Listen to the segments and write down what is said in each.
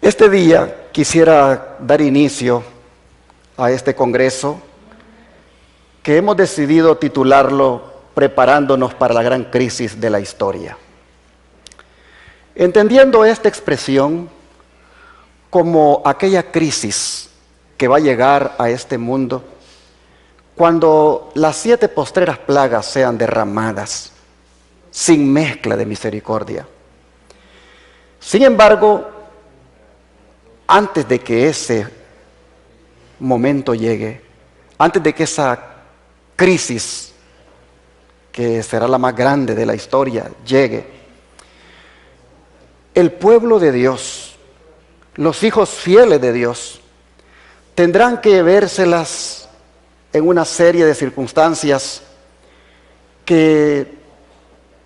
Este día quisiera dar inicio a este congreso que hemos decidido titularlo Preparándonos para la gran crisis de la historia. Entendiendo esta expresión como aquella crisis que va a llegar a este mundo cuando las 7 postreras plagas sean derramadas sin mezcla de misericordia. Sin embargo, antes de que ese momento llegue, antes de que esa crisis, que será la más grande de la historia, llegue, el pueblo de Dios, los hijos fieles de Dios, tendrán que vérselas en una serie de circunstancias que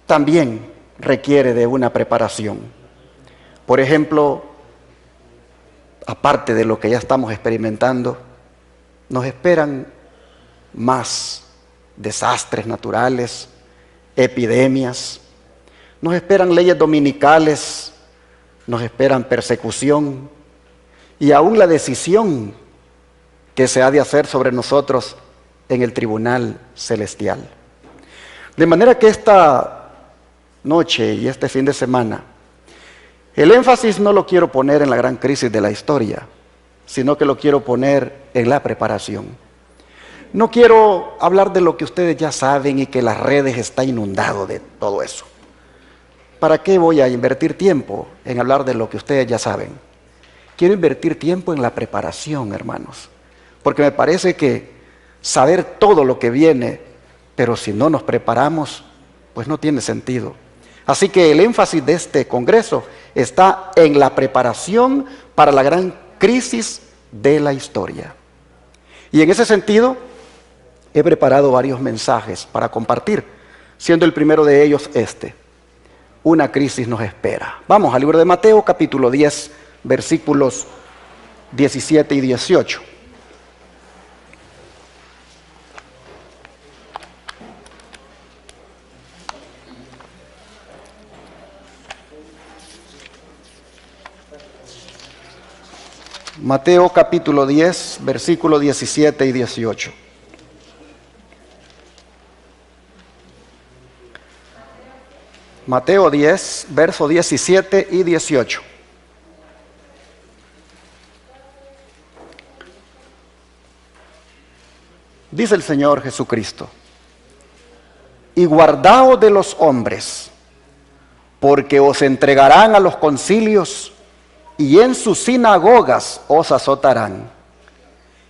también requiere de una preparación. Por ejemplo, aparte de lo que ya estamos experimentando, nos esperan más desastres naturales, epidemias, nos esperan leyes dominicales, nos esperan persecución y aún la decisión que se ha de hacer sobre nosotros en el tribunal celestial. De manera que esta noche y este fin de semana, el énfasis no lo quiero poner en la gran crisis de la historia, sino que lo quiero poner en la preparación. No quiero hablar de lo que ustedes ya saben y que las redes están inundadas de todo eso. ¿Para qué voy a invertir tiempo en hablar de lo que ustedes ya saben? Quiero invertir tiempo en la preparación, hermanos, porque me parece que saber todo lo que viene, pero si no nos preparamos, pues no tiene sentido. Así que el énfasis de este congreso está en la preparación para la gran crisis de la historia. Y en ese sentido, he preparado varios mensajes para compartir, siendo el primero de ellos este: una crisis nos espera. Vamos al libro de Mateo, capítulo 10, versículos 17 y 18. Mateo capítulo 10, versículos 17 y 18. Mateo 10, versos 17 y 18. Dice el Señor Jesucristo: y guardaos de los hombres, porque os entregarán a los concilios, y en sus sinagogas os azotarán,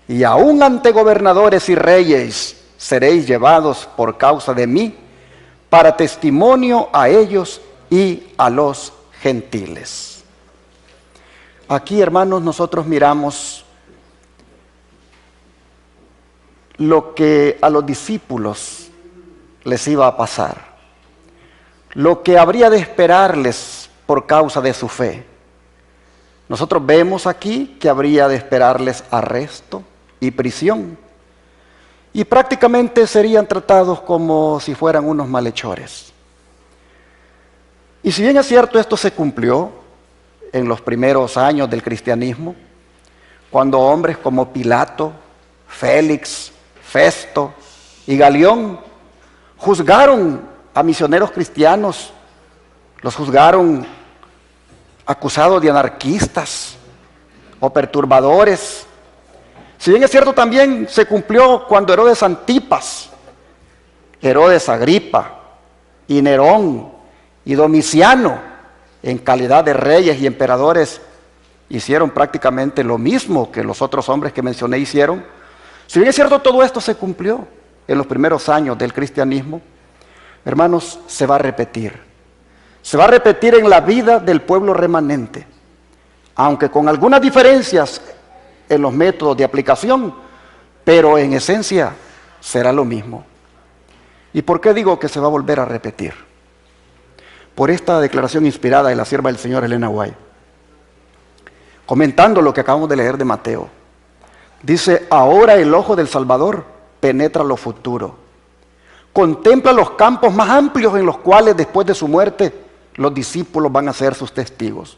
y aun ante gobernadores y reyes seréis llevados por causa de mí, para testimonio a ellos y a los gentiles. Aquí, hermanos, nosotros miramos lo que a los discípulos les iba a pasar, lo que habría de esperarles por causa de su fe. Nosotros vemos aquí que habría de esperarles arresto y prisión, y prácticamente serían tratados como si fueran unos malhechores. Y si bien es cierto, esto se cumplió en los primeros años del cristianismo, cuando hombres como Pilato, Félix, Festo y Galión juzgaron a misioneros cristianos, los juzgaron acusados de anarquistas o perturbadores. Si bien es cierto, también se cumplió cuando Herodes Antipas, Herodes Agripa y Nerón y Domiciano, en calidad de reyes y emperadores, hicieron prácticamente lo mismo que los otros hombres que mencioné hicieron. Si bien es cierto, todo esto se cumplió en los primeros años del cristianismo, hermanos, se va a repetir. Se va a repetir en la vida del pueblo remanente, aunque con algunas diferencias en los métodos de aplicación, pero en esencia será lo mismo. ¿Y por qué digo que se va a volver a repetir? Por esta declaración inspirada de la sierva del Señor Elena White, comentando lo que acabamos de leer de Mateo. Dice: ahora el ojo del Salvador penetra lo futuro, contempla los campos más amplios en los cuales después de su muerte los discípulos van a ser sus testigos.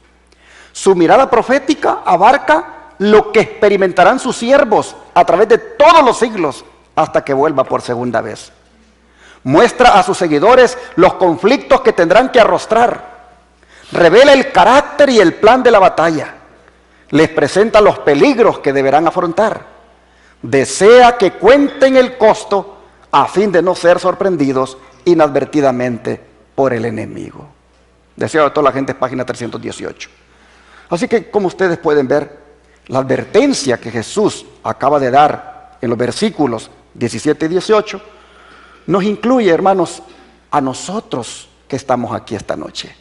Su mirada profética abarca lo que experimentarán sus siervos a través de todos los siglos hasta que vuelva por segunda vez. Muestra a sus seguidores los conflictos que tendrán que arrostrar. Revela el carácter y el plan de la batalla. Les presenta los peligros que deberán afrontar. Desea que cuenten el costo a fin de no ser sorprendidos inadvertidamente por el enemigo. Deseo de toda la gente, página 318. Así que, como ustedes pueden ver, la advertencia que Jesús acaba de dar en los versículos 17 y 18 nos incluye, hermanos, a nosotros que estamos aquí esta noche.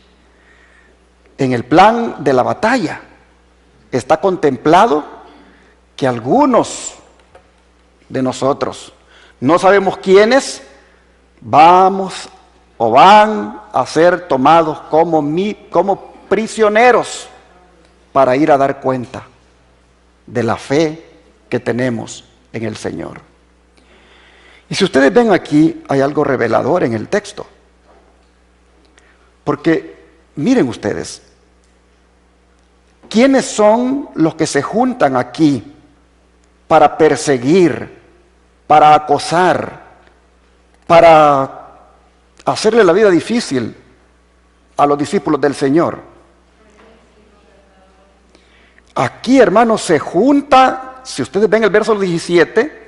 En el plan de la batalla está contemplado que algunos de nosotros, no sabemos quiénes, vamos o van a ser tomados como prisioneros para ir a dar cuenta de la fe que tenemos en el Señor. Y si ustedes ven aquí, hay algo revelador en el texto. Porque, miren ustedes, ¿quiénes son los que se juntan aquí para perseguir, para acosar, para hacerle la vida difícil a los discípulos del Señor? Aquí, hermanos, se junta, si ustedes ven el verso 17,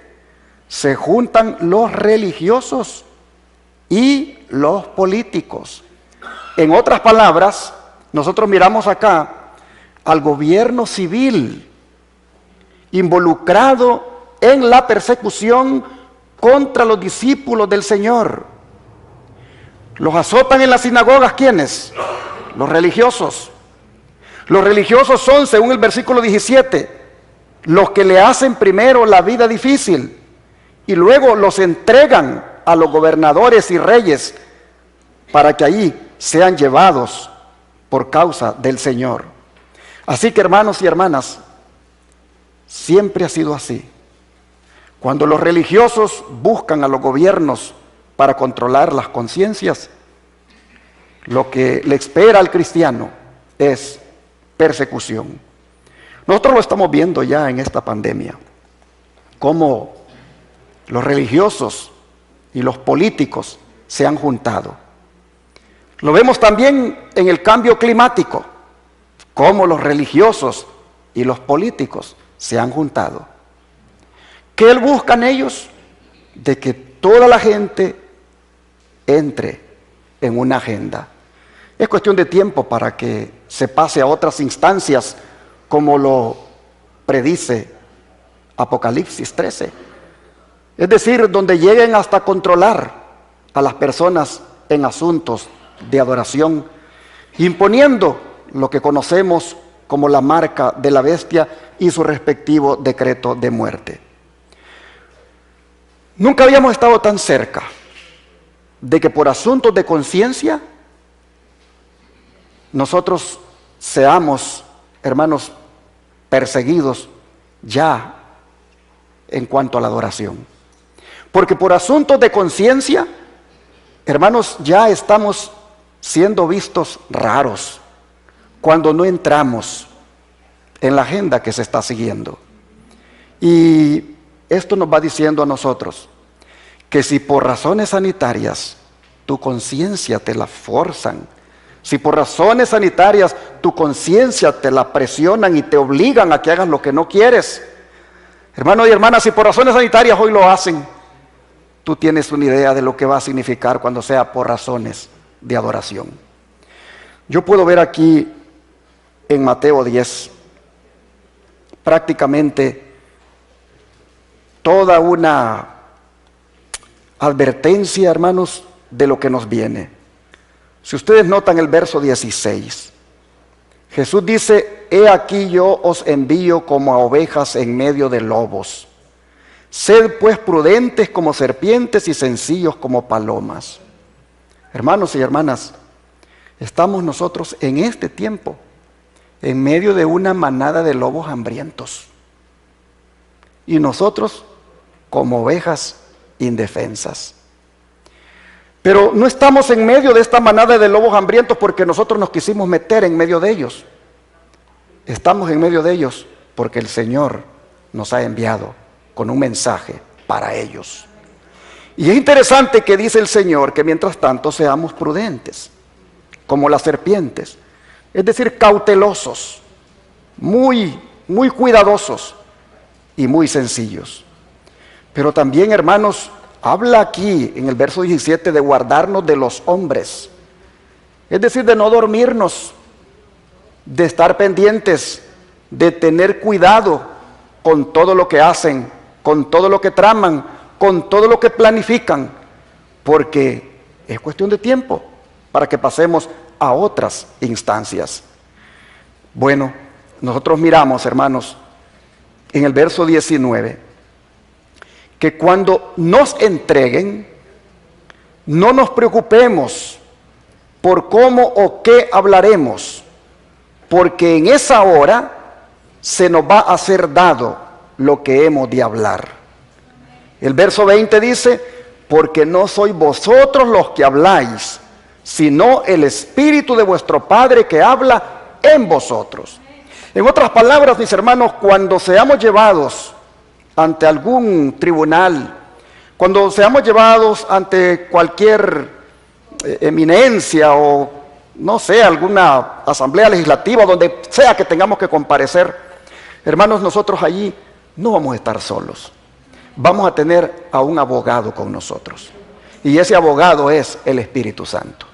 se juntan los religiosos y los políticos. En otras palabras, nosotros miramos acá al gobierno civil involucrado en la persecución contra los discípulos del Señor. Los azotan en las sinagogas, ¿quiénes? Los religiosos. Los religiosos son, según el versículo 17, los que le hacen primero la vida difícil y luego los entregan a los gobernadores y reyes para que allí sean llevados por causa del Señor. Así que, hermanos y hermanas, siempre ha sido así. Cuando los religiosos buscan a los gobiernos para controlar las conciencias, lo que le espera al cristiano es persecución. Nosotros lo estamos viendo ya en esta pandemia, cómo los religiosos y los políticos se han juntado. Lo vemos también en el cambio climático, cómo los religiosos y los políticos se han juntado. ¿Qué buscan ellos? De que toda la gente entre en una agenda. Es cuestión de tiempo para que se pase a otras instancias, como lo predice Apocalipsis 13. Es decir, donde lleguen hasta controlar a las personas en asuntos de adoración, imponiendo lo que conocemos como la marca de la bestia y su respectivo decreto de muerte. Nunca habíamos estado tan cerca de que por asuntos de conciencia nosotros seamos, hermanos, perseguidos ya en cuanto a la adoración. Porque por asuntos de conciencia, hermanos, ya estamos siendo vistos raros cuando no entramos en la agenda que se está siguiendo. Y esto nos va diciendo a nosotros que si por razones sanitarias tu conciencia te la forzan, si por razones sanitarias tu conciencia te la presionan y te obligan a que hagas lo que no quieres, hermano y hermana, si por razones sanitarias hoy lo hacen, tú tienes una idea de lo que va a significar cuando sea por razones de adoración. Yo puedo ver aquí en Mateo 10 prácticamente toda una advertencia, hermanos, de lo que nos viene. Si ustedes notan el verso 16, Jesús dice: he aquí yo os envío como a ovejas en medio de lobos. Sed pues prudentes como serpientes y sencillos como palomas. Hermanos y hermanas, estamos nosotros en este tiempo en medio de una manada de lobos hambrientos. Y nosotros como ovejas indefensas. Pero no estamos en medio de esta manada de lobos hambrientos porque nosotros nos quisimos meter en medio de ellos. Estamos en medio de ellos porque el Señor nos ha enviado con un mensaje para ellos. Y es interesante que dice el Señor que mientras tanto seamos prudentes, como las serpientes, es decir, cautelosos, muy cuidadosos y muy sencillos. Pero también, hermanos, habla aquí en el verso 17 de guardarnos de los hombres, es decir, de no dormirnos, de estar pendientes, de tener cuidado con todo lo que hacen, con todo lo que traman, con todo lo que planifican, porque es cuestión de tiempo para que pasemos a otras instancias. Bueno, nosotros miramos, hermanos, en el verso 19, que cuando nos entreguen, no nos preocupemos por cómo o qué hablaremos, porque en esa hora se nos va a ser dado lo que hemos de hablar. El verso 20 dice, porque no sois vosotros los que habláis, sino el Espíritu de vuestro Padre que habla en vosotros. En otras palabras, mis hermanos, cuando seamos llevados ante algún tribunal, cuando seamos llevados ante cualquier eminencia o no sé, alguna asamblea legislativa, donde sea que tengamos que comparecer, hermanos, nosotros allí no vamos a estar solos. Vamos a tener a un abogado con nosotros. Y ese abogado es el Espíritu Santo.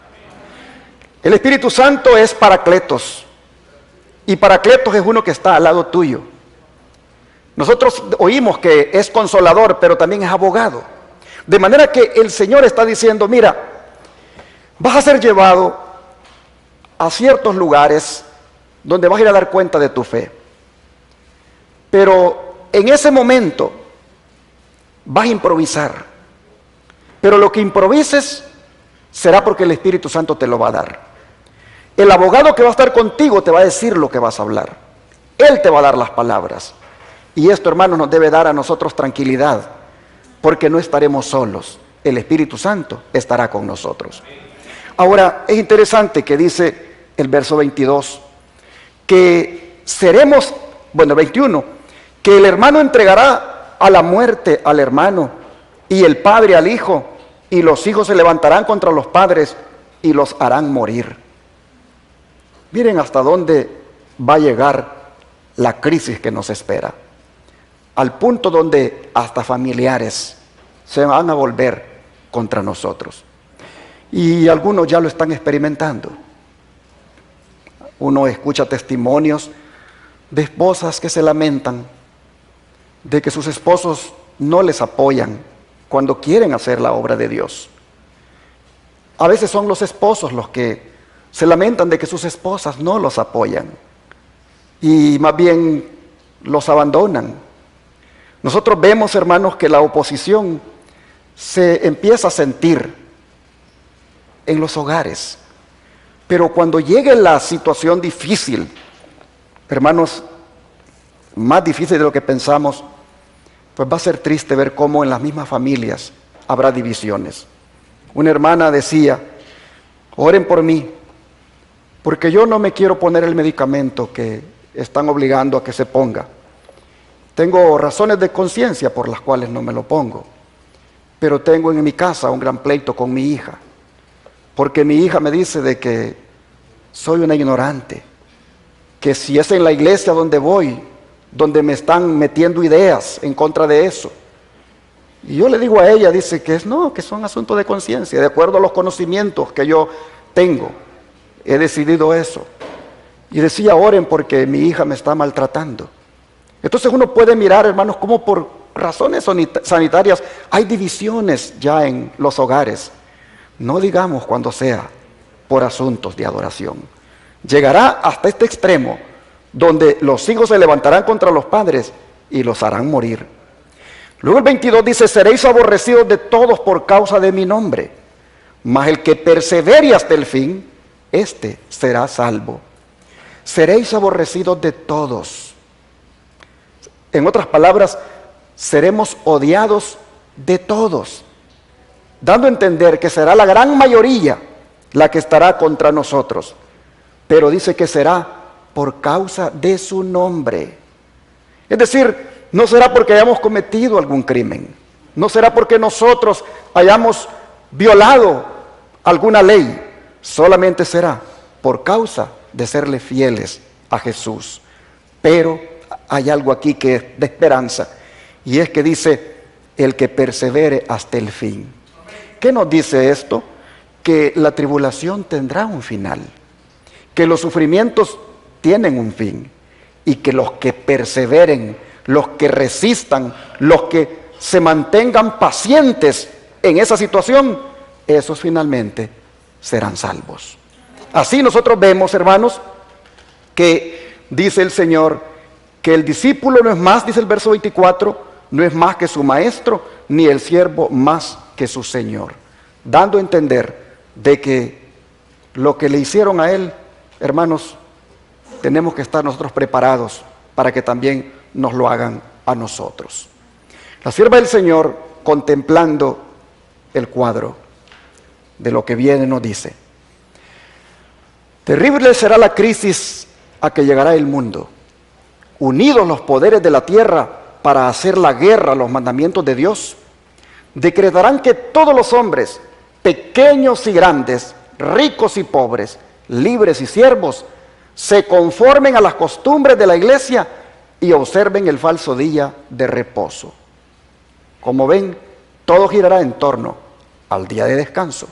El Espíritu Santo es Paracletos. Y Paracletos es uno que está al lado tuyo. Nosotros oímos que es consolador, pero también es abogado. De manera que el Señor está diciendo, mira, vas a ser llevado a ciertos lugares donde vas a ir a dar cuenta de tu fe. Pero en ese momento vas a improvisar. Pero lo que improvises será porque el Espíritu Santo te lo va a dar. El abogado que va a estar contigo te va a decir lo que vas a hablar. Él te va a dar las palabras. Y esto, hermanos, nos debe dar a nosotros tranquilidad, porque no estaremos solos. El Espíritu Santo estará con nosotros. Ahora, es interesante que dice el verso 22, que seremos, 21, que el hermano entregará a la muerte al hermano, y el padre al hijo, y los hijos se levantarán contra los padres y los harán morir. Miren hasta dónde va a llegar la crisis que nos espera, al punto donde hasta familiares se van a volver contra nosotros. Y algunos ya lo están experimentando. Uno escucha testimonios de esposas que se lamentan de que sus esposos no les apoyan cuando quieren hacer la obra de Dios. A veces son los esposos los que se lamentan de que sus esposas no los apoyan y más bien los abandonan. Nosotros vemos, hermanos, que la oposición se empieza a sentir en los hogares. Pero cuando llegue la situación difícil, hermanos, más difícil de lo que pensamos, pues va a ser triste ver cómo en las mismas familias habrá divisiones. Una hermana decía, oren por mí, porque yo no me quiero poner el medicamento que están obligando a que se ponga. Tengo razones de conciencia por las cuales no me lo pongo, pero tengo en mi casa un gran pleito con mi hija, porque mi hija me dice de que soy una ignorante, que si es en la iglesia donde voy, donde me están metiendo ideas en contra de eso. Y yo le digo a ella, dice que que son asuntos de conciencia, de acuerdo a los conocimientos que yo tengo, he decidido eso. Y decía, oren porque mi hija me está maltratando. Entonces uno puede mirar, hermanos, cómo por razones sanitarias hay divisiones ya en los hogares. No digamos cuando sea por asuntos de adoración. Llegará hasta este extremo, donde los hijos se levantarán contra los padres y los harán morir. Luego el 22 dice, seréis aborrecidos de todos por causa de mi nombre, mas el que persevere hasta el fin, éste será salvo. Seréis aborrecidos de todos. En otras palabras, seremos odiados de todos, dando a entender que será la gran mayoría la que estará contra nosotros, pero dice que será por causa de su nombre. Es decir, no será porque hayamos cometido algún crimen, no será porque nosotros hayamos violado alguna ley, solamente será por causa de serle fieles a Jesús. Pero hay algo aquí que es de esperanza, y es que dice, el que persevere hasta el fin. ¿Qué nos dice esto? Que la tribulación tendrá un final, que los sufrimientos tienen un fin, y que los que perseveren, los que resistan, los que se mantengan pacientes en esa situación, esos finalmente serán salvos. Así nosotros vemos, hermanos, que dice el Señor, que el discípulo no es más, dice el verso 24, no es más que su maestro, ni el siervo más que su Señor. Dando a entender de que lo que le hicieron a él, hermanos, tenemos que estar nosotros preparados para que también nos lo hagan a nosotros. La sierva del Señor, contemplando el cuadro de lo que viene, nos dice, terrible será la crisis a que llegará el mundo. Unidos los poderes de la tierra para hacer la guerra a los mandamientos de Dios, decretarán que todos los hombres, pequeños y grandes, ricos y pobres, libres y siervos, se conformen a las costumbres de la iglesia y observen el falso día de reposo. Como ven, todo girará en torno al día de descanso.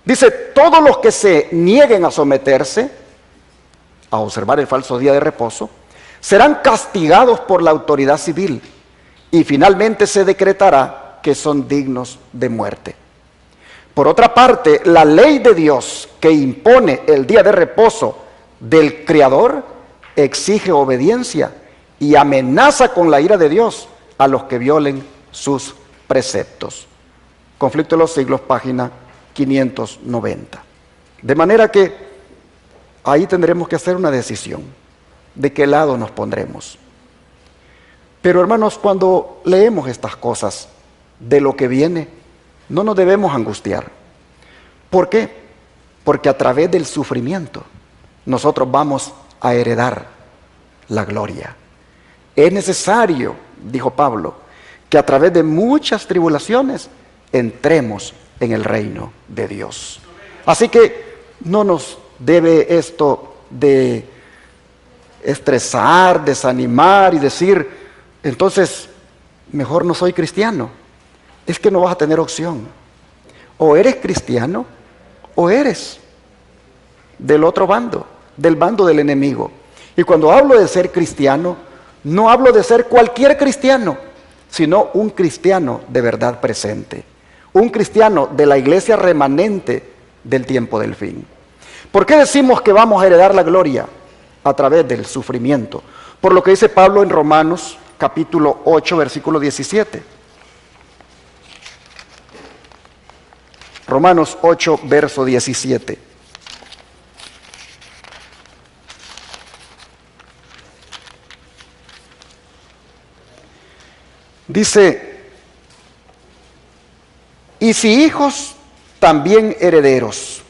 Dice, todos los que se nieguen a someterse, a observar el falso día de reposo, serán castigados por la autoridad civil y finalmente se decretará que son dignos de muerte. Por otra parte, la ley de Dios que impone el día de reposo del Creador exige obediencia y amenaza con la ira de Dios a los que violen sus preceptos. Conflicto de los Siglos, página 590. De manera que ahí tendremos que hacer una decisión de qué lado nos pondremos. Pero hermanos, cuando leemos estas cosas de lo que viene, no nos debemos angustiar. ¿Por qué? Porque a través del sufrimiento nosotros vamos a heredar la gloria. Es necesario, dijo Pablo, que a través de muchas tribulaciones entremos en el reino de Dios. Así que no nos debe esto de estresar, desanimar y decir, entonces mejor no soy cristiano. Es que no vas a tener opción. O eres cristiano o eres del otro bando, del bando del enemigo. Y cuando hablo de ser cristiano, no hablo de ser cualquier cristiano, sino un cristiano de verdad presente, un cristiano de la iglesia remanente del tiempo del fin. ¿Por qué decimos que vamos a heredar la gloria? A través del sufrimiento. Por lo que dice Pablo en Romanos capítulo 8, versículo 17. Romanos 8, verso 17. Dice, y si hijos, también herederos,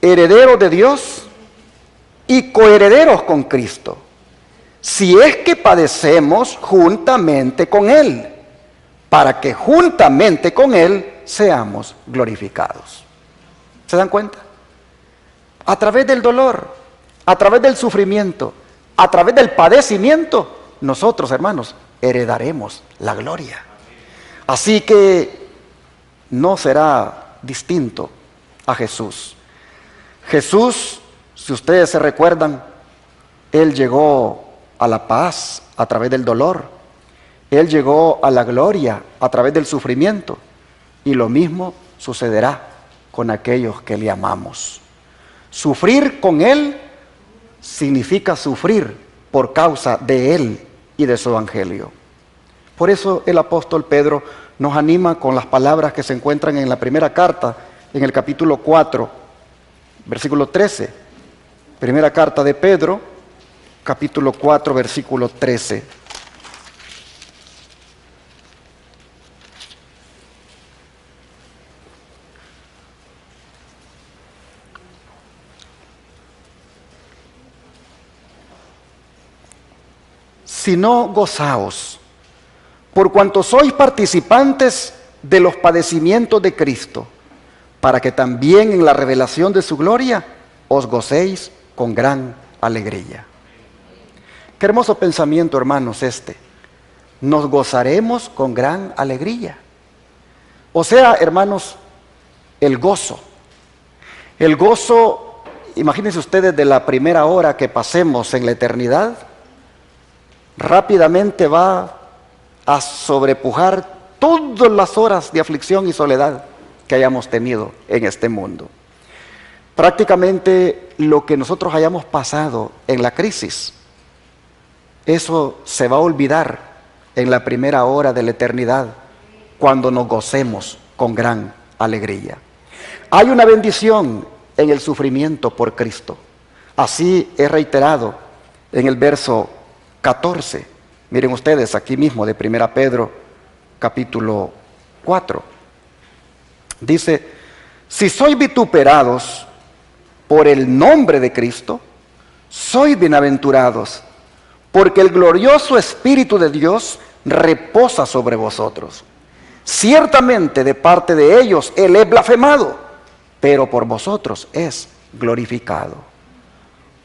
herederos de Dios y coherederos con Cristo, si es que padecemos juntamente con Él, para que juntamente con Él seamos glorificados. ¿Se dan cuenta? A través del dolor, a través del sufrimiento, a través del padecimiento, nosotros, hermanos, heredaremos la gloria. Así que no será distinto a Jesús. Jesús, si ustedes se recuerdan, Él llegó a la paz a través del dolor. Él llegó a la gloria a través del sufrimiento. Y lo mismo sucederá con aquellos que le amamos. Sufrir con Él significa sufrir por causa de Él y de su evangelio. Por eso el apóstol Pedro nos anima con las palabras que se encuentran en la primera carta, en el capítulo 4, versículo 13. Primera carta de Pedro, capítulo 4, versículo 13. sino gozaos, por cuanto sois participantes de los padecimientos de Cristo, para que también en la revelación de su gloria os gocéis con gran alegría. Qué hermoso pensamiento, hermanos, este. Nos gozaremos con gran alegría. O sea, hermanos, el gozo. El gozo, imagínense ustedes, de la primera hora que pasemos en la eternidad, rápidamente va a sobrepujar todas las horas de aflicción y soledad que hayamos tenido en este mundo. Prácticamente lo que nosotros hayamos pasado en la crisis, eso se va a olvidar en la primera hora de la eternidad, cuando nos gocemos con gran alegría. Hay una bendición en el sufrimiento por Cristo. Así es reiterado en el verso 14. Miren ustedes aquí mismo de 1 Pedro capítulo 4. Dice: si sois vituperados por el nombre de Cristo, sois bienaventurados, porque el glorioso Espíritu de Dios reposa sobre vosotros. Ciertamente de parte de ellos Él es blasfemado, pero por vosotros es glorificado.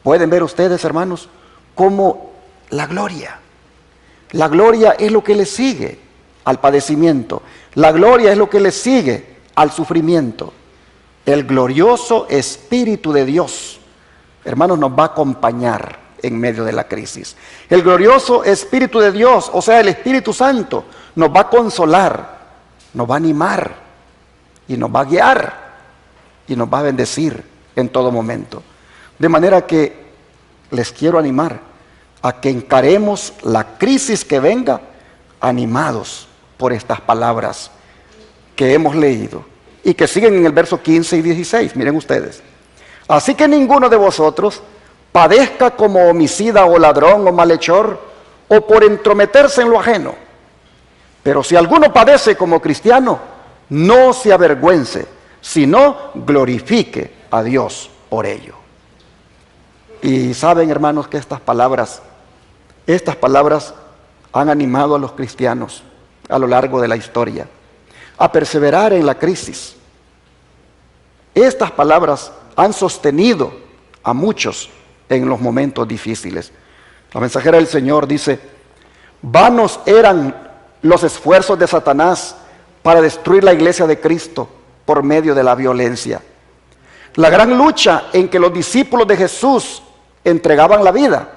¿Pueden ver ustedes, hermanos, cómo la gloria es lo que le sigue al padecimiento? La gloria es lo que le sigue al sufrimiento. El glorioso Espíritu de Dios, hermanos, nos va a acompañar en medio de la crisis. El glorioso Espíritu de Dios, o sea, el Espíritu Santo, nos va a consolar, nos va a animar y nos va a guiar y nos va a bendecir en todo momento. De manera que les quiero animar a que encaremos la crisis que venga animados por estas palabras que hemos leído y que siguen en el verso 15 y 16. Miren ustedes: así que ninguno de vosotros padezca como homicida o ladrón o malhechor o por entrometerse en lo ajeno. Pero si alguno padece como cristiano, no se avergüence, sino glorifique a Dios por ello. Y saben, hermanos, que estas palabras han animado a los cristianos a lo largo de la historia a perseverar en la crisis. Estas palabras han sostenido a muchos en los momentos difíciles. La mensajera del Señor dice: vanos eran los esfuerzos de Satanás para destruir la iglesia de Cristo por medio de la violencia. La gran lucha en que los discípulos de Jesús entregaban la vida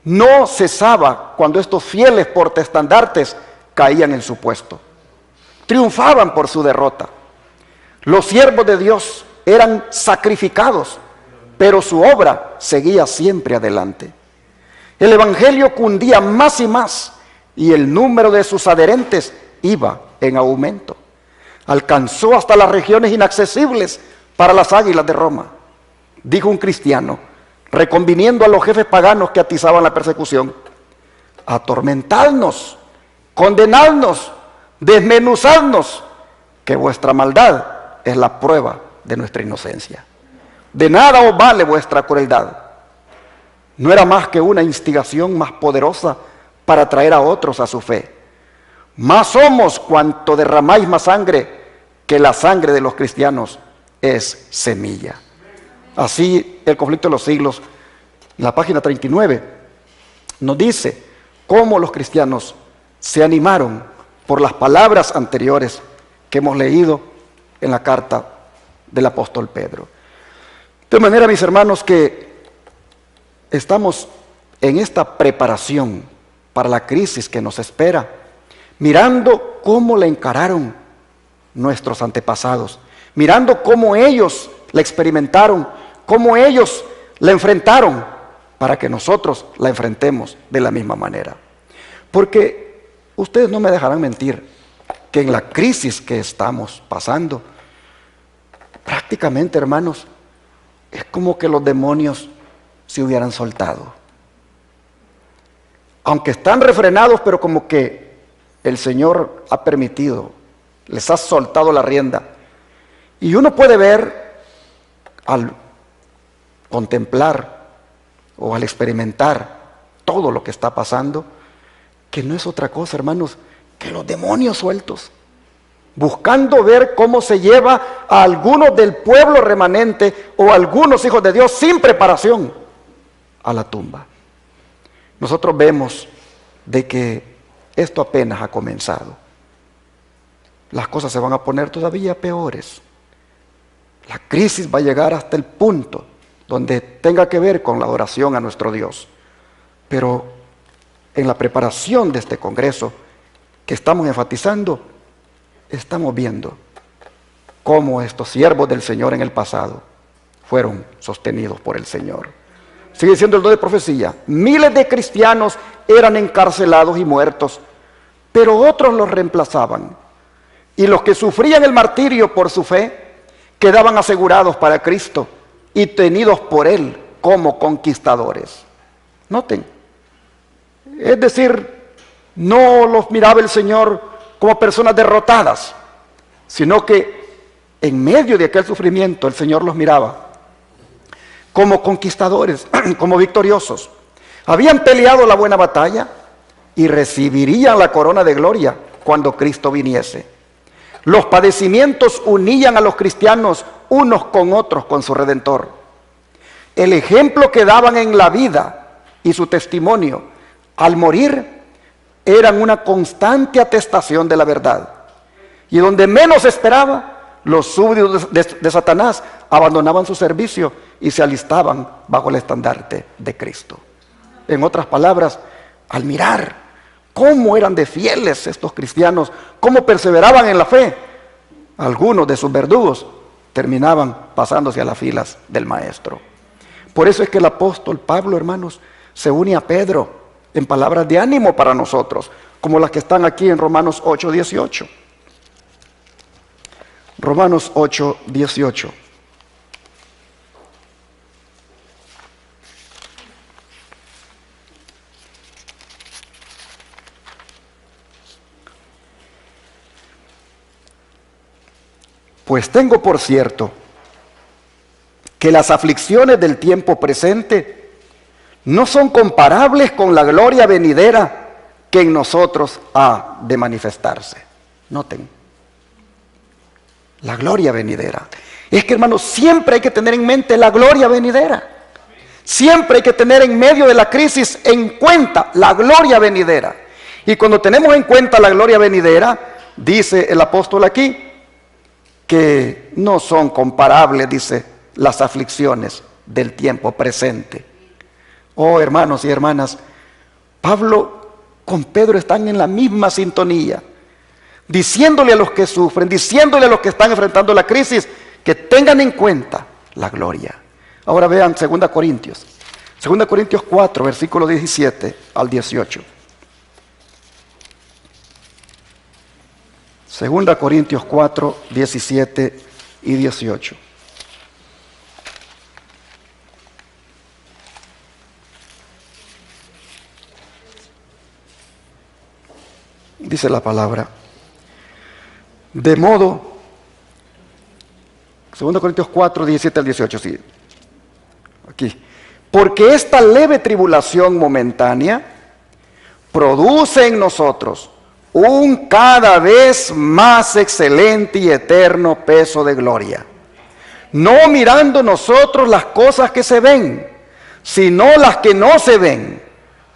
no cesaba cuando estos fieles portaestandartes caían en su puesto. Triunfaban por su derrota. Los siervos de Dios eran sacrificados, pero su obra seguía siempre adelante. El evangelio cundía más y más, y el número de sus adherentes iba en aumento. Alcanzó hasta las regiones inaccesibles para las águilas de Roma. Dijo un cristiano, reconviniendo a los jefes paganos que atizaban la persecución: atormentadnos, condenadnos, desmenuzadnos, que vuestra maldad es la prueba de nuestra inocencia. De nada os vale vuestra crueldad. No era más que una instigación más poderosa para atraer a otros a su fe. Más somos cuanto derramáis más sangre, que la sangre de los cristianos es semilla. Así el conflicto de los siglos, en la página 39, nos dice cómo los cristianos se animaron por las palabras anteriores que hemos leído en la carta del apóstol Pedro. De manera, mis hermanos, que estamos en esta preparación para la crisis que nos espera, mirando cómo la encararon nuestros antepasados, mirando cómo ellos la experimentaron, cómo ellos la enfrentaron, para que nosotros la enfrentemos de la misma manera. Porque ustedes no me dejarán mentir que en la crisis que estamos pasando, prácticamente, hermanos, es como que los demonios se hubieran soltado. Aunque están refrenados, pero como que el Señor ha permitido, les ha soltado la rienda. Y uno puede ver, al contemplar o al experimentar todo lo que está pasando, que no es otra cosa, hermanos, que los demonios sueltos, buscando ver cómo se lleva a algunos del pueblo remanente o a algunos hijos de Dios sin preparación a la tumba. Nosotros vemos de que esto apenas ha comenzado. Las cosas se van a poner todavía peores. La crisis va a llegar hasta el punto donde tenga que ver con la adoración a nuestro Dios. Pero en la preparación de este congreso que estamos enfatizando, estamos viendo cómo estos siervos del Señor en el pasado fueron sostenidos por el Señor. Sigue diciendo el don de profecía: miles de cristianos eran encarcelados y muertos, pero otros los reemplazaban. Y los que sufrían el martirio por su fe quedaban asegurados para Cristo y tenidos por Él como conquistadores. Noten, es decir, no los miraba el Señor como personas derrotadas, sino que en medio de aquel sufrimiento el Señor los miraba como conquistadores, como victoriosos. Habían peleado la buena batalla y recibirían la corona de gloria cuando Cristo viniese. Los padecimientos unían a los cristianos unos con otros con su Redentor. El ejemplo que daban en la vida y su testimonio al morir eran una constante atestación de la verdad. Y donde menos esperaba, los súbditos de Satanás abandonaban su servicio y se alistaban bajo el estandarte de Cristo. En otras palabras, al mirar cómo eran de fieles estos cristianos, cómo perseveraban en la fe, algunos de sus verdugos terminaban pasándose a las filas del Maestro. Por eso es que el apóstol Pablo, hermanos, se une a Pedro en palabras de ánimo para nosotros, como las que están aquí en Romanos 8:18. Romanos 8:18. Pues tengo por cierto que las aflicciones del tiempo presente no son comparables con la gloria venidera que en nosotros ha de manifestarse. Noten, la gloria venidera. Es que, hermanos, siempre hay que tener en mente la gloria venidera. Siempre hay que tener en medio de la crisis en cuenta la gloria venidera. Y cuando tenemos en cuenta la gloria venidera, dice el apóstol aquí, que no son comparables, dice, las aflicciones del tiempo presente. Oh, hermanos y hermanas, Pablo con Pedro están en la misma sintonía, diciéndole a los que sufren, diciéndole a los que están enfrentando la crisis, que tengan en cuenta la gloria. Ahora vean 2 Corintios 4, versículos 17 al 18. 2 Corintios 4, 17 y 18. Dice la palabra: de modo, 2 Corintios 4, 17 al 18, sí, aquí. Porque esta leve tribulación momentánea produce en nosotros un cada vez más excelente y eterno peso de gloria, no mirando nosotros las cosas que se ven, sino las que no se ven,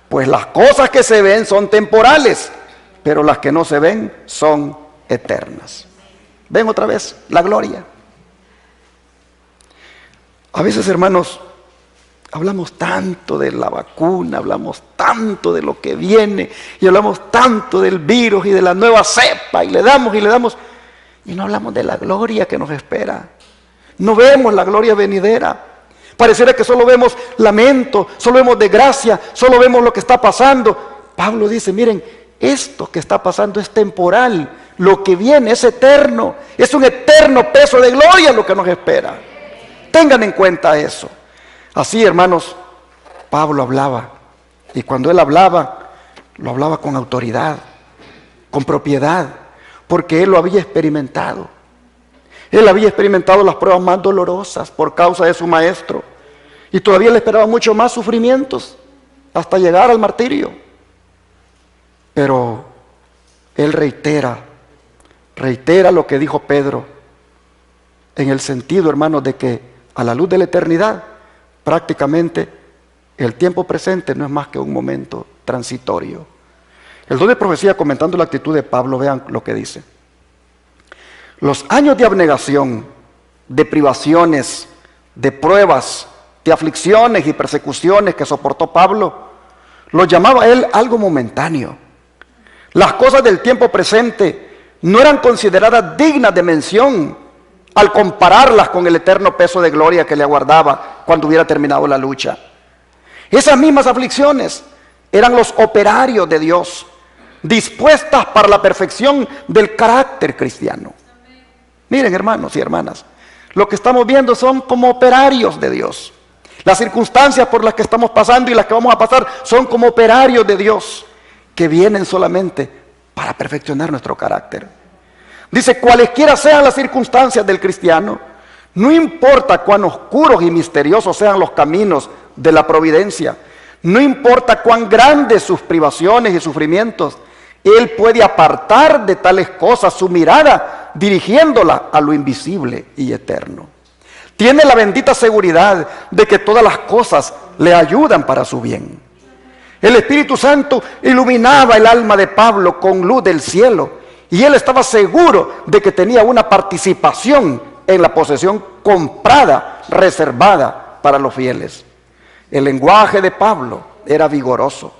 pues las cosas que se ven son temporales, pero las que no se ven son eternas. ¿Ven otra vez la gloria? A veces, hermanos, hablamos tanto de la vacuna, hablamos tanto de lo que viene, y hablamos tanto del virus y de la nueva cepa, y le damos, y no hablamos de la gloria que nos espera. No vemos la gloria venidera. Pareciera que solo vemos lamento, solo vemos desgracia, solo vemos lo que está pasando. Pablo dice, miren, esto que está pasando es temporal, lo que viene es eterno, es un eterno peso de gloria lo que nos espera. Tengan en cuenta eso. Así, hermanos, Pablo hablaba, y cuando él hablaba, lo hablaba con autoridad, con propiedad, porque él lo había experimentado. Él había experimentado las pruebas más dolorosas por causa de su maestro, y todavía le esperaban mucho más sufrimientos. hasta llegar al martirio. Pero él reitera lo que dijo Pedro, en el sentido, hermanos, de que a la luz de la eternidad, prácticamente el tiempo presente no es más que un momento transitorio. El don de profecía, comentando la actitud de Pablo, vean lo que dice. Los años de abnegación, de privaciones, de pruebas, de aflicciones y persecuciones que soportó Pablo, los llamaba él algo momentáneo. Las cosas del tiempo presente no eran consideradas dignas de mención al compararlas con el eterno peso de gloria que le aguardaba cuando hubiera terminado la lucha. Esas mismas aflicciones eran los operarios de Dios, dispuestas para la perfección del carácter cristiano. Miren, hermanos y hermanas, lo que estamos viendo son como operarios de Dios. Las circunstancias por las que estamos pasando y las que vamos a pasar son como operarios de Dios, que vienen solamente para perfeccionar nuestro carácter. Dice, cualesquiera sean las circunstancias del cristiano, no importa cuán oscuros y misteriosos sean los caminos de la providencia, no importa cuán grandes sus privaciones y sufrimientos, Él puede apartar de tales cosas su mirada, dirigiéndola a lo invisible y eterno. Tiene la bendita seguridad de que todas las cosas le ayudan para su bien. El Espíritu Santo iluminaba el alma de Pablo con luz del cielo, y él estaba seguro de que tenía una participación en la posesión comprada, reservada para los fieles. El lenguaje de Pablo era vigoroso.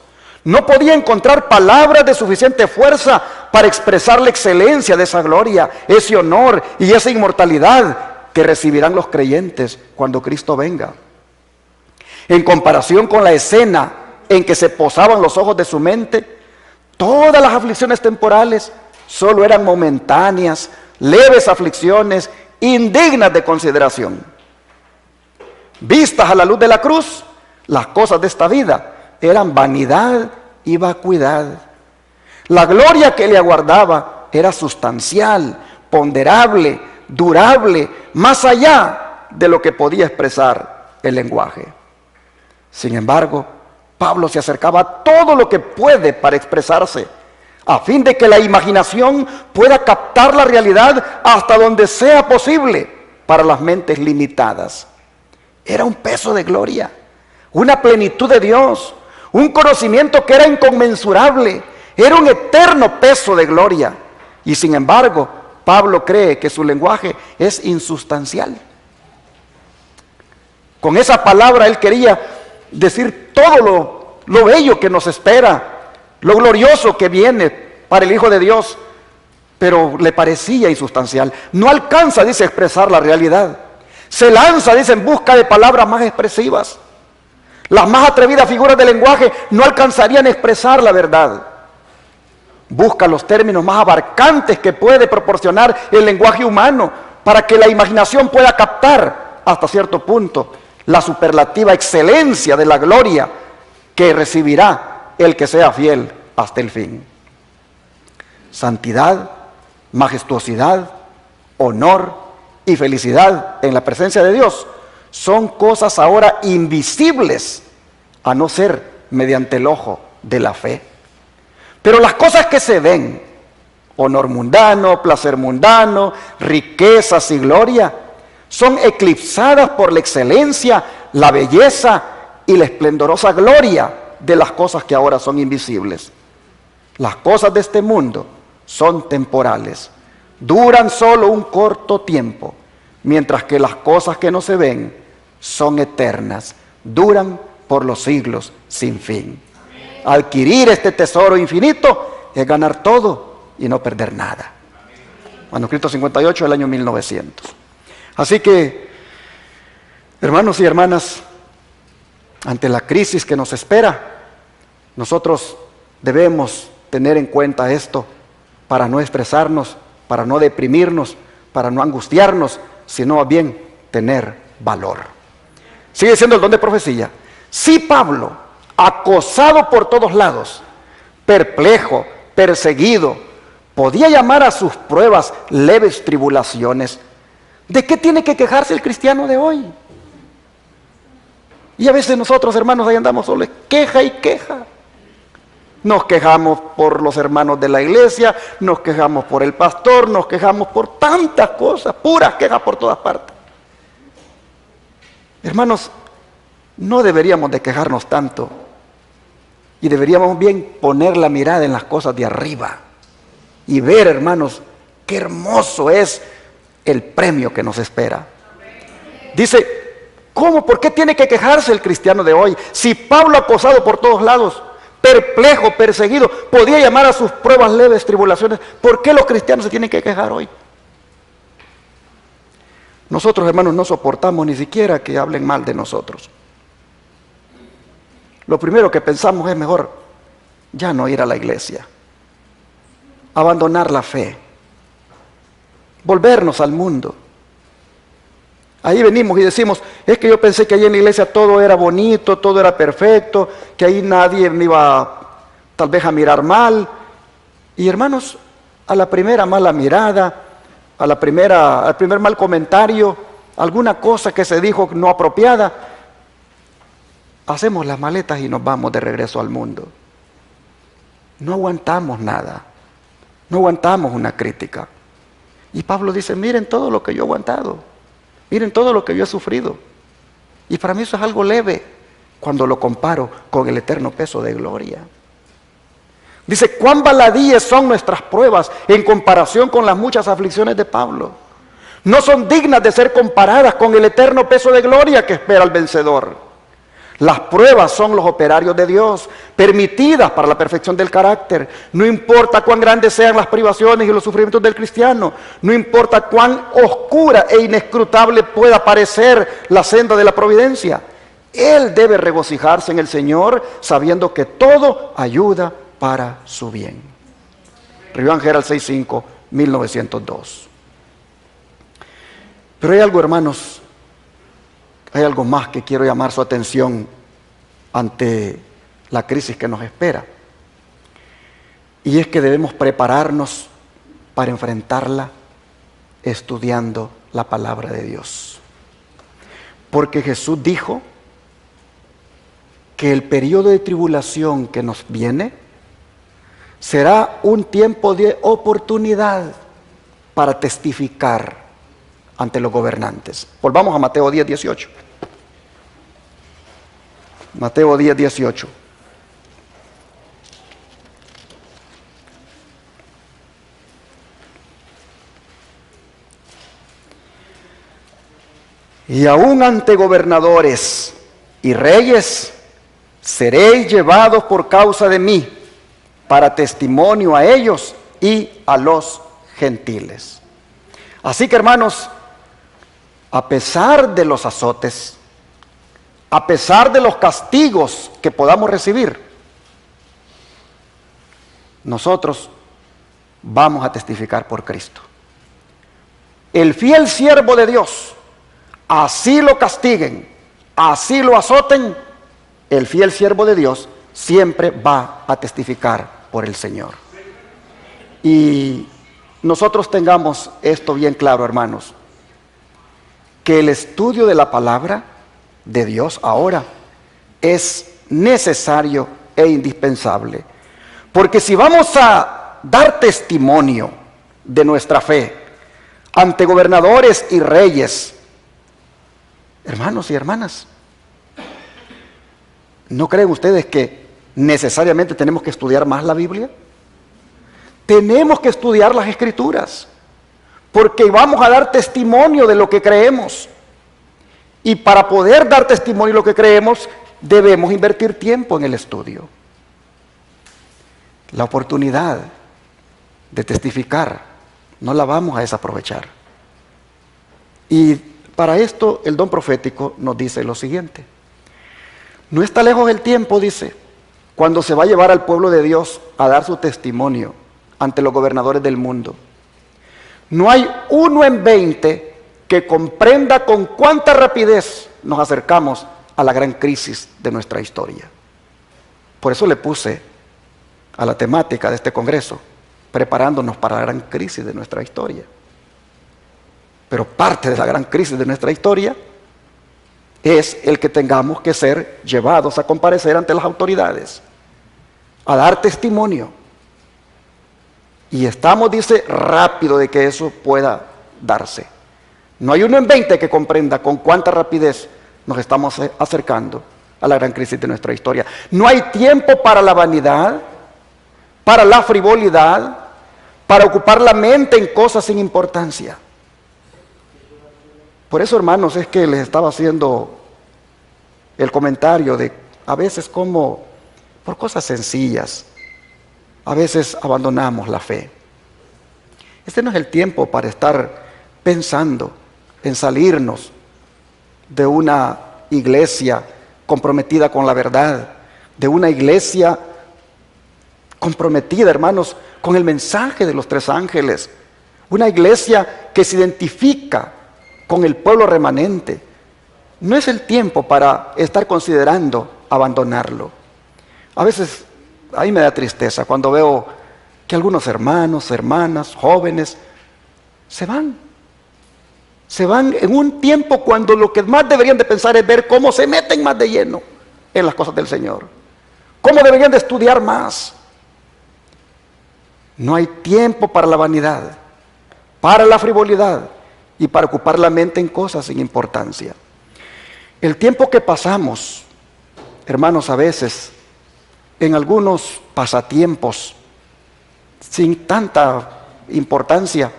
No podía encontrar palabras de suficiente fuerza para expresar la excelencia de esa gloria, ese honor y esa inmortalidad que recibirán los creyentes cuando Cristo venga. En comparación con la escena en que se posaban los ojos de su mente, todas las aflicciones temporales solo eran momentáneas, leves aflicciones, indignas de consideración. Vistas a la luz de la cruz, las cosas de esta vida eran vanidad y vacuidad. La gloria que le aguardaba era sustancial, ponderable, durable, más allá de lo que podía expresar el lenguaje. Sin embargo, Pablo se acercaba a todo lo que puede para expresarse, a fin de que la imaginación pueda captar la realidad hasta donde sea posible para las mentes limitadas. Era un peso de gloria, una plenitud de Dios, un conocimiento que era inconmensurable, era un eterno peso de gloria. Y sin embargo, Pablo cree que su lenguaje es insustancial. Con esa palabra él quería decir todo lo bello que nos espera, lo glorioso que viene para el Hijo de Dios, pero le parecía insustancial. No alcanza, dice, a expresar la realidad. Se lanza, dice, en busca de palabras más expresivas. Las más atrevidas figuras del lenguaje no alcanzarían a expresar la verdad. Busca los términos más abarcantes que puede proporcionar el lenguaje humano para que la imaginación pueda captar hasta cierto punto la superlativa excelencia de la gloria que recibirá el que sea fiel hasta el fin. Santidad, majestuosidad, honor y felicidad en la presencia de Dios son cosas ahora invisibles, a no ser mediante el ojo de la fe. Pero las cosas que se ven, honor mundano, placer mundano, riquezas y gloria, son eclipsadas por la excelencia, la belleza y la esplendorosa gloria de las cosas que ahora son invisibles. Las cosas de este mundo son temporales, duran solo un corto tiempo, mientras que las cosas que no se ven son eternas, duran por los siglos sin fin. Adquirir este tesoro infinito es ganar todo y no perder nada. Manuscrito 58 del año 1900. Así que, hermanos y hermanas, ante la crisis que nos espera, nosotros debemos tener en cuenta esto para no estresarnos, para no deprimirnos, para no angustiarnos, sino bien tener valor. Sigue siendo el don de profecía. Si Pablo, acosado por todos lados, perplejo, perseguido, podía llamar a sus pruebas leves tribulaciones, ¿de qué tiene que quejarse el cristiano de hoy? Y a veces nosotros, hermanos, ahí andamos solo queja y queja. Nos quejamos por los hermanos de la iglesia, nos quejamos por el pastor, nos quejamos por tantas cosas, puras quejas por todas partes. Hermanos, no deberíamos de quejarnos tanto y deberíamos bien poner la mirada en las cosas de arriba y ver, hermanos, qué hermoso es el premio que nos espera. Dice, ¿cómo? ¿Por qué tiene que quejarse el cristiano de hoy? Si Pablo, acosado por todos lados, perplejo, perseguido, podía llamar a sus pruebas leves tribulaciones, ¿por qué los cristianos se tienen que quejar hoy? Nosotros, hermanos, no soportamos ni siquiera que hablen mal de nosotros. Lo primero que pensamos es mejor ya no ir a la iglesia, abandonar la fe, volvernos al mundo. Ahí venimos y decimos, es que yo pensé que allí en la iglesia todo era bonito, todo era perfecto, que ahí nadie me iba tal vez a mirar mal. Y hermanos, a la primera mala mirada, al primer mal comentario, alguna cosa que se dijo no apropiada, hacemos las maletas y nos vamos de regreso al mundo. No aguantamos nada, no aguantamos una crítica. Y Pablo dice, miren todo lo que yo he aguantado, miren todo lo que yo he sufrido. Y para mí eso es algo leve cuando lo comparo con el eterno peso de gloria. Dice, cuán baladíes son nuestras pruebas en comparación con las muchas aflicciones de Pablo. No son dignas de ser comparadas con el eterno peso de gloria que espera al vencedor. Las pruebas son los operarios de Dios, permitidas para la perfección del carácter. No importa cuán grandes sean las privaciones y los sufrimientos del cristiano, no importa cuán oscura e inescrutable pueda parecer la senda de la providencia, él debe regocijarse en el Señor, sabiendo que todo ayuda para su bien. Review Herald 6.5, 1902. Pero hay algo, hermanos, hay algo más que quiero llamar su atención ante la crisis que nos espera. Y es que debemos prepararnos para enfrentarla estudiando la palabra de Dios. Porque Jesús dijo que el periodo de tribulación que nos viene será un tiempo de oportunidad para testificar ante los gobernantes. Volvamos a Mateo 10:18. Mateo 10:18. Y aún ante gobernadores y reyes seréis llevados por causa de mí, para testimonio a ellos y a los gentiles. Así que, hermanos, a pesar de los azotes, a pesar de los castigos que podamos recibir, nosotros vamos a testificar por Cristo. El fiel siervo de Dios, así lo castiguen, así lo azoten, el fiel siervo de Dios siempre va a testificar por el Señor. Y nosotros tengamos esto bien claro, hermanos, que el estudio de la palabra de Dios ahora es necesario e indispensable. Porque si vamos a dar testimonio de nuestra fe ante gobernadores y reyes, hermanos y hermanas, ¿no creen ustedes que necesariamente tenemos que estudiar más la Biblia? Tenemos que estudiar las Escrituras, porque vamos a dar testimonio de lo que creemos. Y para poder dar testimonio de lo que creemos, debemos invertir tiempo en el estudio. La oportunidad de testificar no la vamos a desaprovechar. Y para esto el don profético nos dice lo siguiente. No está lejos el tiempo, dice, cuando se va a llevar al pueblo de Dios a dar su testimonio ante los gobernadores del mundo. No hay uno en 20 que comprenda con cuánta rapidez nos acercamos a la gran crisis de nuestra historia. Por eso le puse a la temática de este congreso, preparándonos para la gran crisis de nuestra historia. Pero parte de la gran crisis de nuestra historia es el que tengamos que ser llevados a comparecer ante las autoridades, a dar testimonio. Y estamos, dice, rápido de que eso pueda darse. No hay uno en 20 que comprenda con cuánta rapidez nos estamos acercando a la gran crisis de nuestra historia. No hay tiempo para la vanidad, para la frivolidad, para ocupar la mente en cosas sin importancia. Por eso, hermanos, es que les estaba haciendo el comentario de a veces como por cosas sencillas, a veces abandonamos la fe. Este no es el tiempo para estar pensando en salirnos de una iglesia comprometida con la verdad, de una iglesia comprometida, hermanos, con el mensaje de los tres ángeles, una iglesia que se identifica con el pueblo remanente. No es el tiempo para estar considerando abandonarlo. A veces a mí me da tristeza cuando veo que algunos hermanos, hermanas, jóvenes se van en un tiempo cuando lo que más deberían de pensar es ver cómo se meten más de lleno en las cosas del Señor, cómo deberían de estudiar más. No hay tiempo para la vanidad, para la frivolidad y para ocupar la mente en cosas sin importancia. El tiempo que pasamos, hermanos, a veces en algunos pasatiempos sin tanta importancia,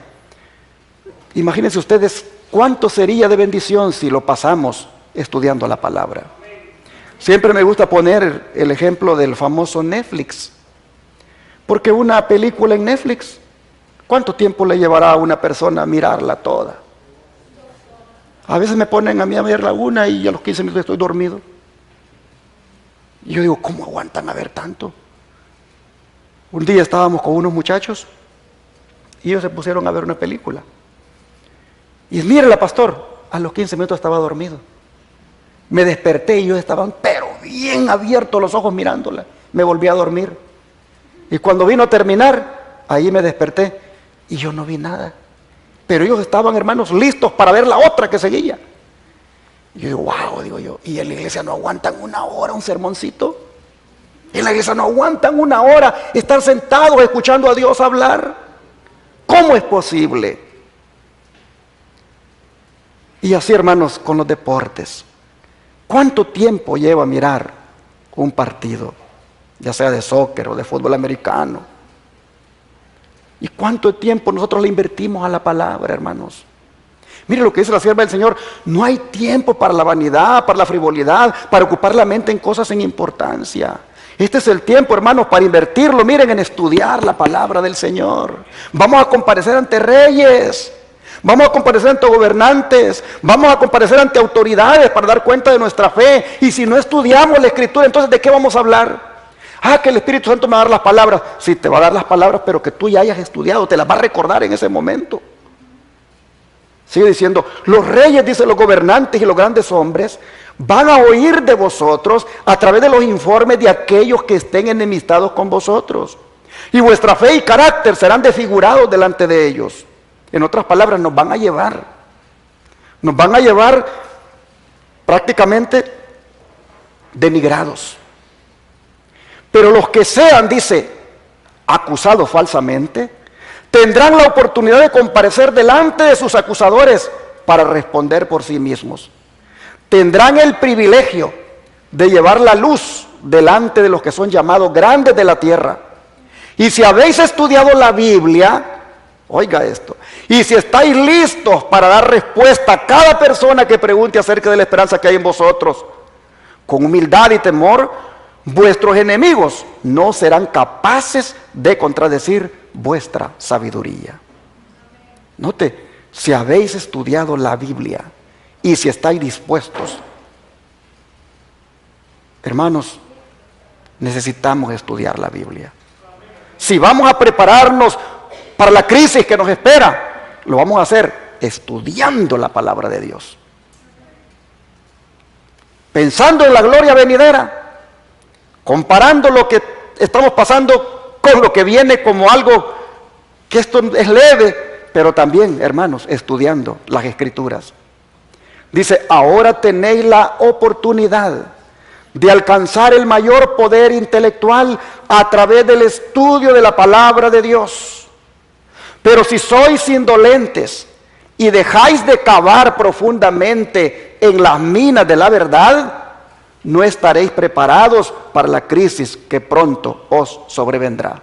imagínense ustedes cuánto sería de bendición si lo pasamos estudiando la palabra. Siempre me gusta poner el ejemplo del famoso Netflix, porque una película en Netflix, ¿cuánto tiempo le llevará a una persona a mirarla toda? A veces me ponen a mí a verla una y a los 15 minutos estoy dormido. Y yo digo, ¿cómo aguantan a ver tanto? Un día estábamos con unos muchachos y ellos se pusieron a ver una película. Y mírela, pastor, a los 15 minutos estaba dormido. Me desperté y ellos estaban pero bien abiertos los ojos mirándola. Me volví a dormir. Y cuando vino a terminar, ahí me desperté y yo no vi nada. Pero ellos estaban, hermanos, listos para ver la otra que seguía. Y yo digo, wow, digo yo, ¿y en la iglesia no aguantan una hora un sermoncito? En la iglesia no aguantan una hora estar sentados escuchando a Dios hablar. ¿Cómo es posible? Y así, hermanos, con los deportes. ¿Cuánto tiempo lleva mirar un partido, ya sea de soccer o de fútbol americano? ¿Y cuánto tiempo nosotros le invertimos a la palabra, hermanos? Mire lo que dice la sierva del Señor, no hay tiempo para la vanidad, para la frivolidad, para ocupar la mente en cosas sin importancia. Este es el tiempo, hermanos, para invertirlo, miren, en estudiar la palabra del Señor. Vamos a comparecer ante reyes, vamos a comparecer ante gobernantes, vamos a comparecer ante autoridades para dar cuenta de nuestra fe. Y si no estudiamos la Escritura, entonces ¿de qué vamos a hablar? Que el Espíritu Santo me va a dar las palabras. Sí, te va a dar las palabras, pero que tú ya hayas estudiado, te las va a recordar en ese momento. Sigue diciendo, los reyes, dice, los gobernantes y los grandes hombres van a oír de vosotros a través de los informes de aquellos que estén enemistados con vosotros. Y vuestra fe y carácter serán desfigurados delante de ellos. En otras palabras, nos van a llevar prácticamente denigrados. Pero los que sean, dice, acusados falsamente, tendrán la oportunidad de comparecer delante de sus acusadores para responder por sí mismos. Tendrán el privilegio de llevar la luz delante de los que son llamados grandes de la tierra. Y si habéis estudiado la Biblia, oiga esto, y si estáis listos para dar respuesta a cada persona que pregunte acerca de la esperanza que hay en vosotros, con humildad y temor, vuestros enemigos no serán capaces de contradecir vuestra sabiduría. Note, si habéis estudiado la Biblia y si estáis dispuestos, hermanos, necesitamos estudiar la Biblia. Si vamos a prepararnos para la crisis que nos espera, lo vamos a hacer estudiando la palabra de Dios, pensando en la gloria venidera, comparando lo que estamos pasando con lo que viene como algo que esto es leve, pero también, hermanos, estudiando las Escrituras. Dice, ahora tenéis la oportunidad de alcanzar el mayor poder intelectual a través del estudio de la palabra de Dios. Pero si sois indolentes y dejáis de cavar profundamente en las minas de la verdad, no estaréis preparados para la crisis que pronto os sobrevendrá.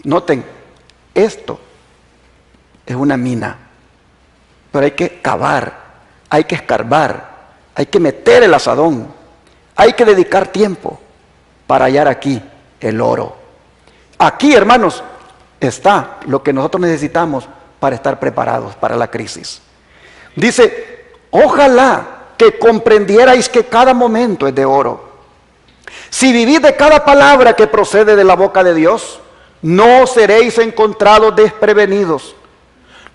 Noten, esto es una mina, pero hay que cavar, hay que escarbar, hay que meter el asadón, hay que dedicar tiempo para hallar aquí el oro. Aquí, hermanos, está lo que nosotros necesitamos para estar preparados para la crisis. Dice, ojalá que comprendierais que cada momento es de oro. Si vivís de cada palabra que procede de la boca de Dios, no seréis encontrados desprevenidos.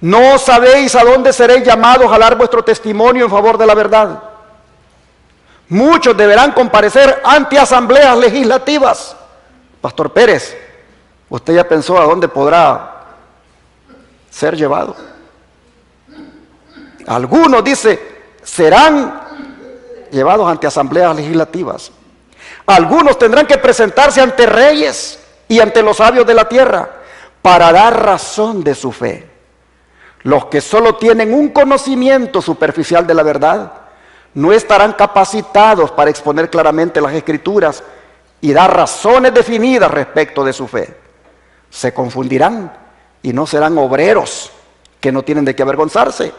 No sabéis a dónde seréis llamados a dar vuestro testimonio en favor de la verdad. Muchos deberán comparecer ante asambleas legislativas. Pastor Pérez, ¿usted ya pensó a dónde podrá ser llevado? Algunos, dice, serán llevados ante asambleas legislativas. Algunos tendrán que presentarse ante reyes y ante los sabios de la tierra para dar razón de su fe. Los que solo tienen un conocimiento superficial de la verdad no estarán capacitados para exponer claramente las Escrituras y dar razones definidas respecto de su fe. Se confundirán y no serán obreros que no tienen de qué avergonzarse.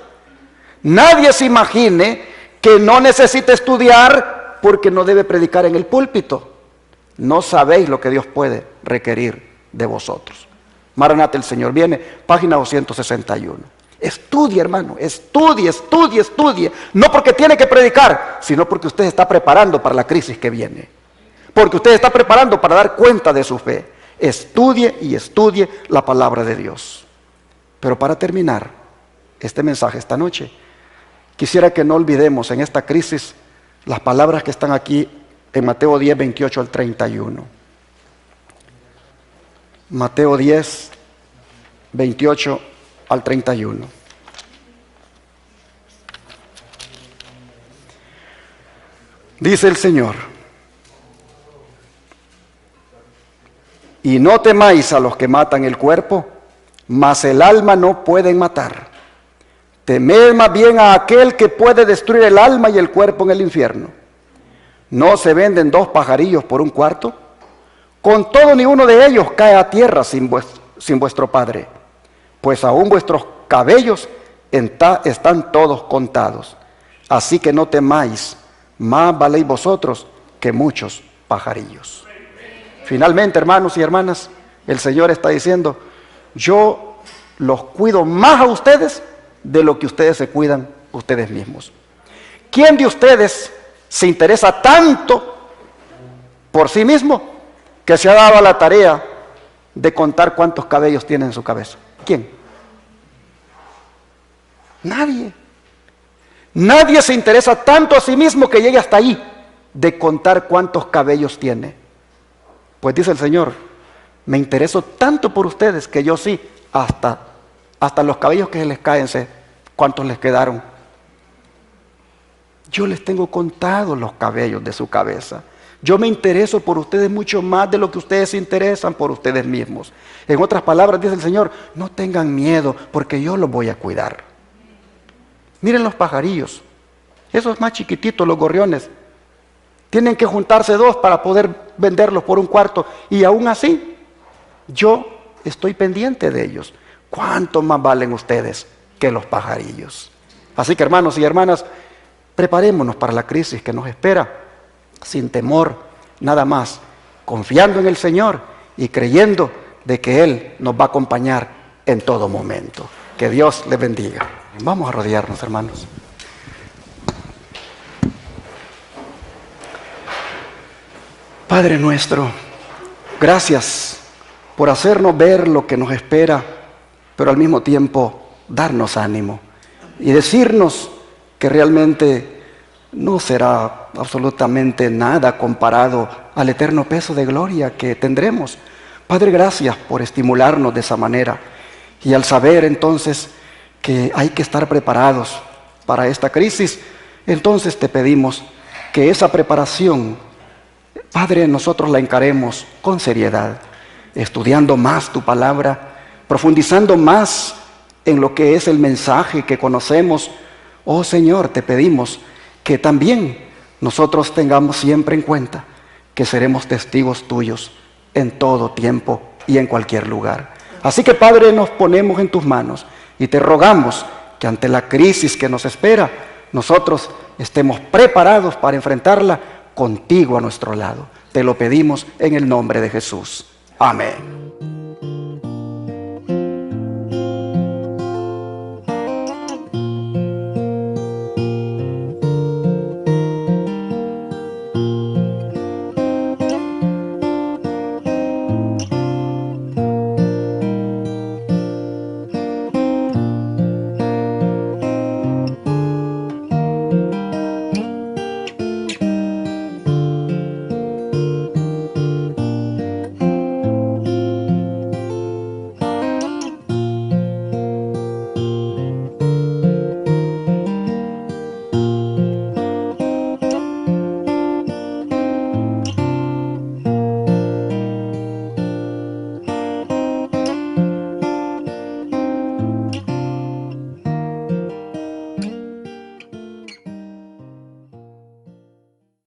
Nadie se imagine que no necesita estudiar porque no debe predicar en el púlpito. No sabéis lo que Dios puede requerir de vosotros. Maranata, el Señor viene, página 261. Estudie, hermano, estudie. No porque tiene que predicar, sino porque usted está preparando para la crisis que viene. Porque usted está preparando para dar cuenta de su fe. Estudie y estudie la palabra de Dios. Pero para terminar este mensaje esta noche, quisiera que no olvidemos en esta crisis las palabras que están aquí en Mateo 10, 28 al 31. Mateo 10, 28 al 31. Dice el Señor, y no temáis a los que matan el cuerpo, mas el alma no pueden matar. Temed más bien a aquel que puede destruir el alma y el cuerpo en el infierno. ¿No se venden 2 pajarillos por 1 cuarto? Con todo ni uno de ellos cae a tierra sin vuestro Padre, pues aún vuestros cabellos están todos contados. Así que no temáis, más valéis vosotros que muchos pajarillos. Finalmente, hermanos y hermanas, el Señor está diciendo, yo los cuido más a ustedes de lo que ustedes se cuidan ustedes mismos. ¿Quién de ustedes se interesa tanto por sí mismo que se ha dado a la tarea de contar cuántos cabellos tiene en su cabeza? ¿Quién? Nadie. Nadie se interesa tanto a sí mismo que llegue hasta ahí de contar cuántos cabellos tiene. Pues dice el Señor, me intereso tanto por ustedes que yo sí, hasta los cabellos que se les caen, sé cuántos les quedaron. Yo les tengo contados los cabellos de su cabeza. Yo me intereso por ustedes mucho más de lo que ustedes se interesan por ustedes mismos. En otras palabras, dice el Señor, no tengan miedo porque yo los voy a cuidar. Miren los pajarillos, esos más chiquititos, los gorriones. Tienen que juntarse 2 para poder venderlos por 1 cuarto. Y aún así, yo estoy pendiente de ellos. ¿Cuánto más valen ustedes que los pajarillos? Así que, hermanos y hermanas, preparémonos para la crisis que nos espera, sin temor, nada más, confiando en el Señor y creyendo de que Él nos va a acompañar en todo momento. Que Dios les bendiga. Vamos a rodearnos, hermanos. Padre nuestro, gracias por hacernos ver lo que nos espera, pero al mismo tiempo darnos ánimo y decirnos que realmente no será absolutamente nada comparado al eterno peso de gloria que tendremos. Padre, gracias por estimularnos de esa manera y al saber entonces que hay que estar preparados para esta crisis, entonces te pedimos que esa preparación, Padre, nosotros la encaremos con seriedad, estudiando más tu palabra, profundizando más en lo que es el mensaje que conocemos. Oh Señor, te pedimos que también nosotros tengamos siempre en cuenta que seremos testigos tuyos en todo tiempo y en cualquier lugar. Así que, Padre, nos ponemos en tus manos y te rogamos que ante la crisis que nos espera, nosotros estemos preparados para enfrentarla contigo a nuestro lado. Te lo pedimos en el nombre de Jesús. Amén.